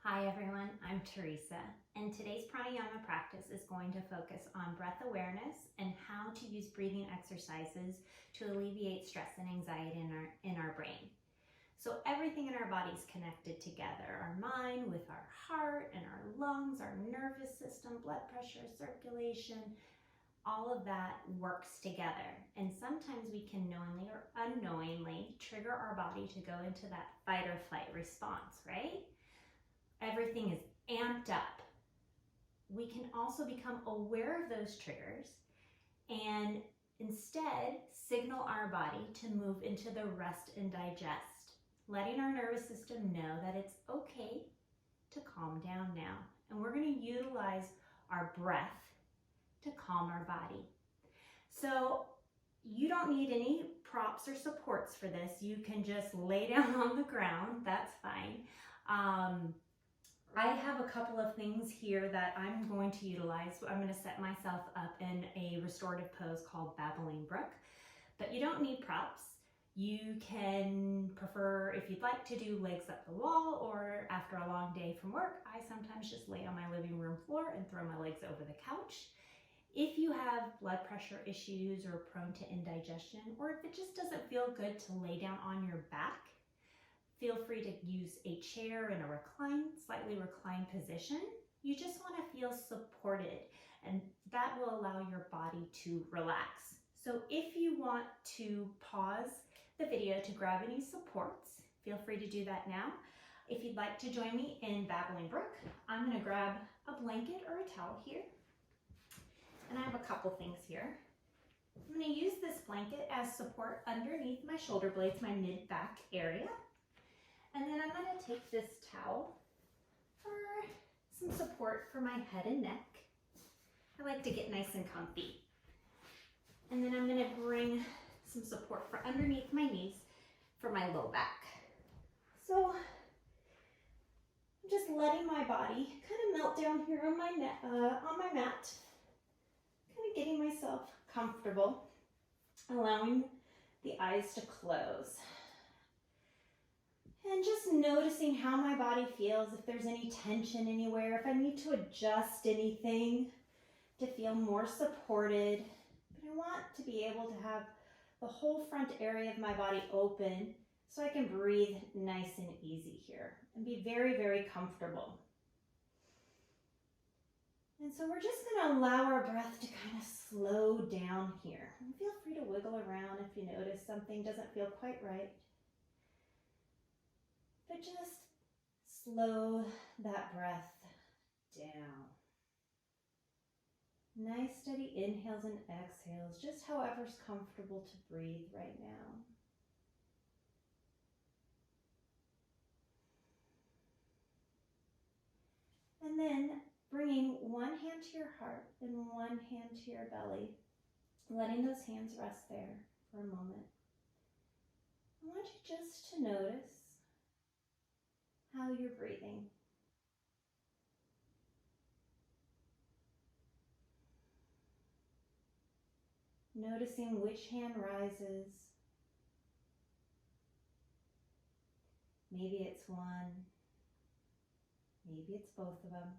Hi everyone, I'm Theresa, and today's pranayama practice is going to focus on breath awareness and how to use breathing exercises to alleviate stress and anxiety in our brain. So everything in our body is connected together, our mind with our heart and our lungs, our nervous system, blood pressure, circulation, all of that works together. And sometimes we can knowingly or unknowingly trigger our body to go into that fight or flight response, right? Everything is amped up. We can also become aware of those triggers and instead signal our body to move into the rest and digest, letting our nervous system know that it's okay to calm down now. And we're going to utilize our breath to calm our body. So you don't need any props or supports for this. You can just lay down on the ground. That's fine. I have a couple of things here that I'm going to utilize. I'm going to set myself up in a restorative pose called Babbling Brook, but you don't need props. You can prefer, if you'd like to do legs up the wall, or after a long day from work, I sometimes just lay on my living room floor and throw my legs over the couch. If you have blood pressure issues or prone to indigestion, or if it just doesn't feel good to lay down on your back, feel free to use a chair in a slightly reclined position. You just want to feel supported, and that will allow your body to relax. So if you want to pause the video to grab any supports, feel free to do that now. If you'd like to join me in Babbling Brook, I'm going to grab a blanket or a towel here. And I have a couple things here. I'm going to use this blanket as support underneath my shoulder blades, my mid-back area. And then I'm going to take this towel for some support for my head and neck. I like to get nice and comfy. And then I'm going to bring some support for underneath my knees for my low back. So I'm just letting my body kind of melt down here on my mat, kind of getting myself comfortable, allowing the eyes to close. And just noticing how my body feels, if there's any tension anywhere, if I need to adjust anything to feel more supported. But I want to be able to have the whole front area of my body open so I can breathe nice and easy here and be very, very comfortable. And so we're just going to allow our breath to kind of slow down here. And feel free to wiggle around if you notice something doesn't feel quite right. But just slow that breath down. Nice steady inhales and exhales, just however's comfortable to breathe right now. And then bringing one hand to your heart and one hand to your belly, letting those hands rest there for a moment. I want you just to notice how you're breathing. Noticing which hand rises. Maybe it's one, maybe it's both of them.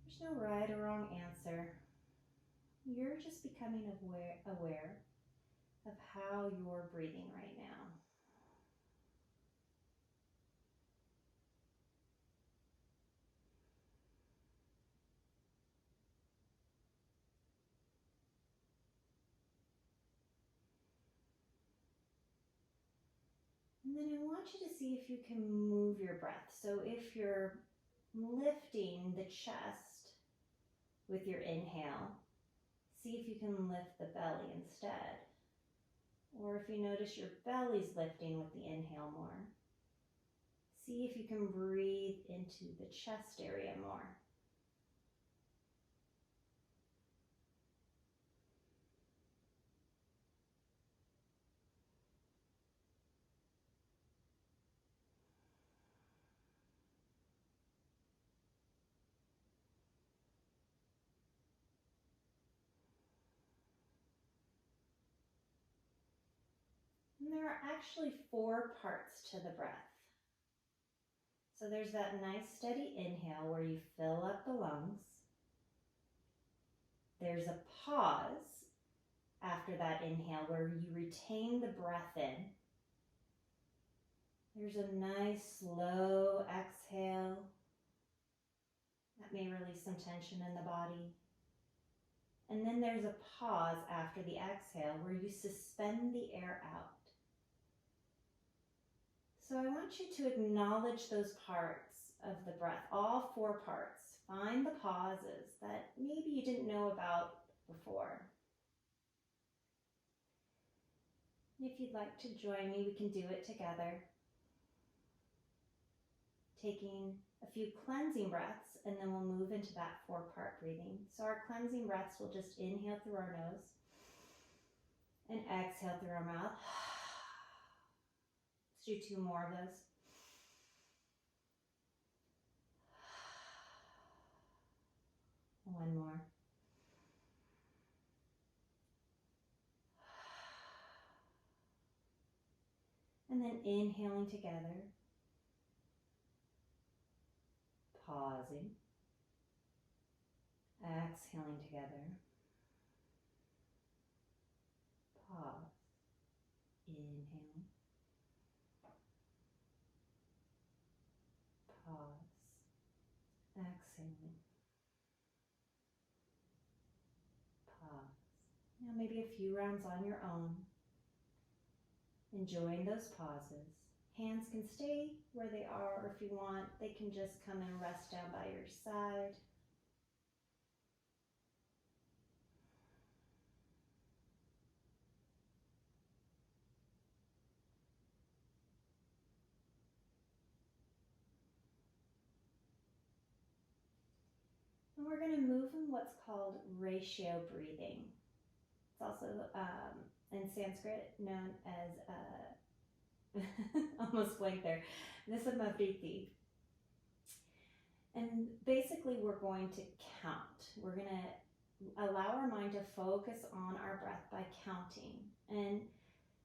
There's no right or wrong answer. You're just becoming aware of how you're breathing right now. And then I want you to see if you can move your breath. So if you're lifting the chest with your inhale, see if you can lift the belly instead. Or if you notice your belly's lifting with the inhale more, see if you can breathe into the chest area more. And there are actually 4 parts to the breath. So there's that nice steady inhale where you fill up the lungs. There's a pause after that inhale where you retain the breath in. There's a nice slow exhale that may release some tension in the body. And then there's a pause after the exhale where you suspend the air out. So I want you to acknowledge those parts of the breath, all 4 parts. Find the pauses that maybe you didn't know about before. If you'd like to join me, we can do it together. Taking a few cleansing breaths, and then we'll move into that 4-part breathing. So our cleansing breaths will just inhale through our nose and exhale through our mouth. Let's do 2 more of those. One more. And then inhaling together. Pausing. Exhaling together. Pause. Inhaling. Pause. Exhaling. Pause. Now maybe a few rounds on your own. Enjoying those pauses. Hands can stay where they are, or if you want, they can just come and rest down by your side. And we're going to move in what's called ratio breathing. It's also in Sanskrit known as, almost blank there, Nisamavriti. And basically we're going to count. We're going to allow our mind to focus on our breath by counting. And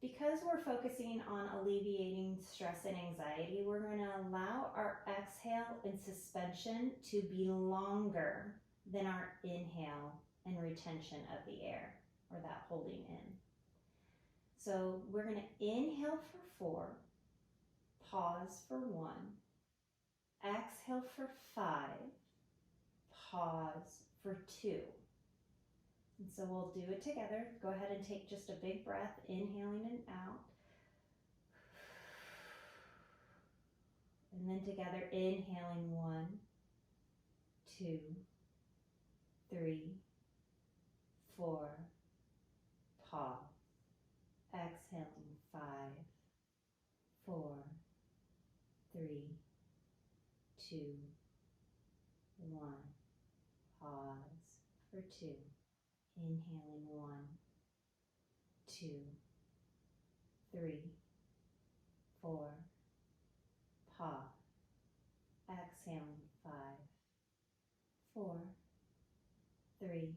because we're focusing on alleviating stress and anxiety, we're going to allow our exhale and suspension to be longer than our inhale and retention of the air, or that holding in. So we're going to inhale for 4, pause for 1, exhale for 5, pause for 2. And so we'll do it together. Go ahead and take just a big breath, inhaling and out. And then together, inhaling 1, 2, 3, 4, pause. Exhaling 5, 4, 3, 2, 1, pause for 2. Inhaling 1, 2, 3, 4, pause. Exhaling 5, 4, 3,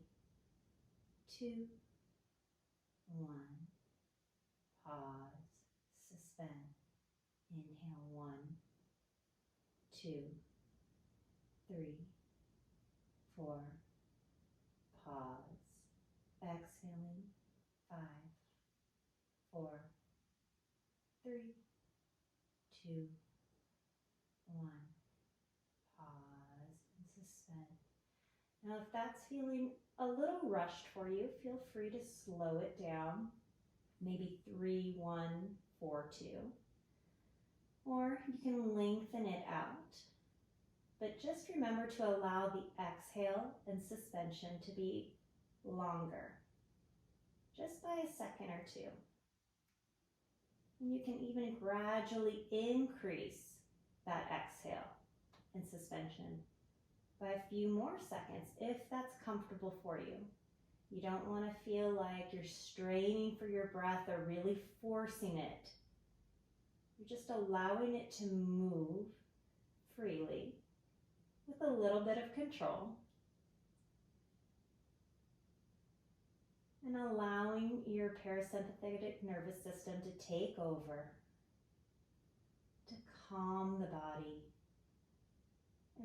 2, 1, pause, suspend. Inhale 1, 2, 3, 4, pause. Exhaling 5, 4, 3, 2, 1, pause and suspend. Now if that's feeling a little rushed for you, feel free to slow it down, maybe 3, 1, 4, 2, or you can lengthen it out. But just remember to allow the exhale and suspension to be longer, just by a second or 2. And you can even gradually increase that exhale and suspension by a few more seconds if that's comfortable for you. You don't want to feel like you're straining for your breath or really forcing it. You're just allowing it to move freely with a little bit of control. And allowing your parasympathetic nervous system to take over, to calm the body,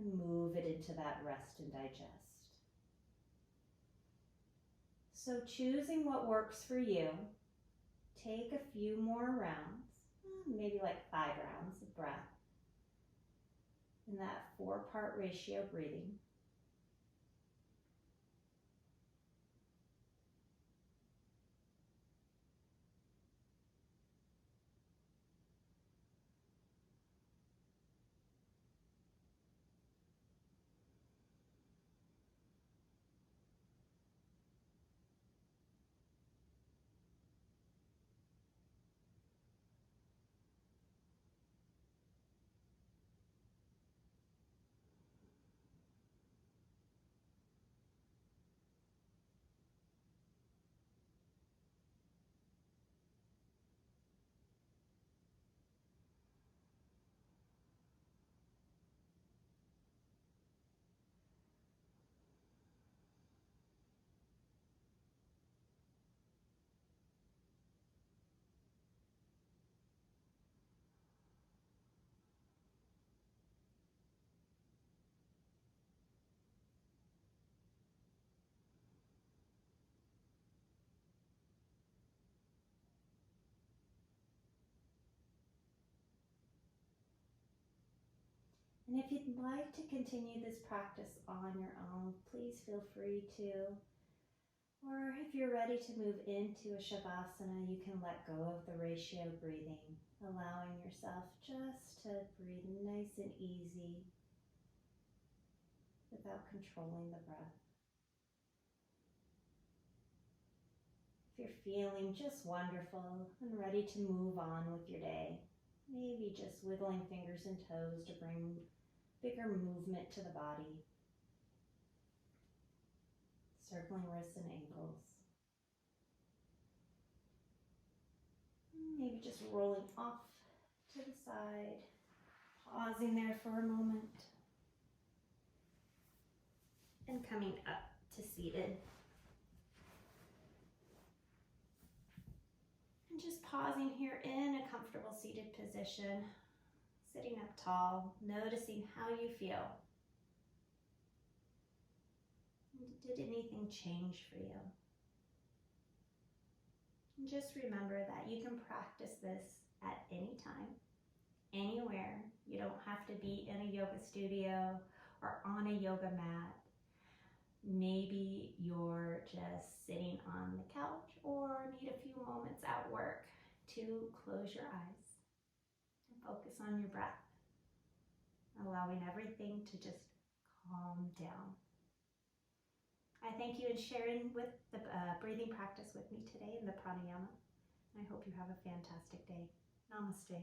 and move it into that rest and digest. So choosing what works for you, take a few more rounds, maybe like 5 rounds of breath in that 4-part ratio breathing. And if you'd like to continue this practice on your own, please feel free to. Or if you're ready to move into a Shavasana, you can let go of the ratio breathing, allowing yourself just to breathe nice and easy without controlling the breath. If you're feeling just wonderful and ready to move on with your day, maybe just wiggling fingers and toes to bring bigger movement to the body, circling wrists and ankles. Maybe just rolling off to the side, pausing there for a moment, and coming up to seated. And just pausing here in a comfortable seated position, sitting up tall, noticing how you feel. Did anything change for you? And just remember that you can practice this at any time, anywhere. You don't have to be in a yoga studio or on a yoga mat. Maybe you're just sitting on the couch or need a few moments at work to close your eyes and focus on your breath, allowing everything to just calm down. I thank you in sharing with the breathing practice with me today in the Pranayama. I hope you have a fantastic day. Namaste.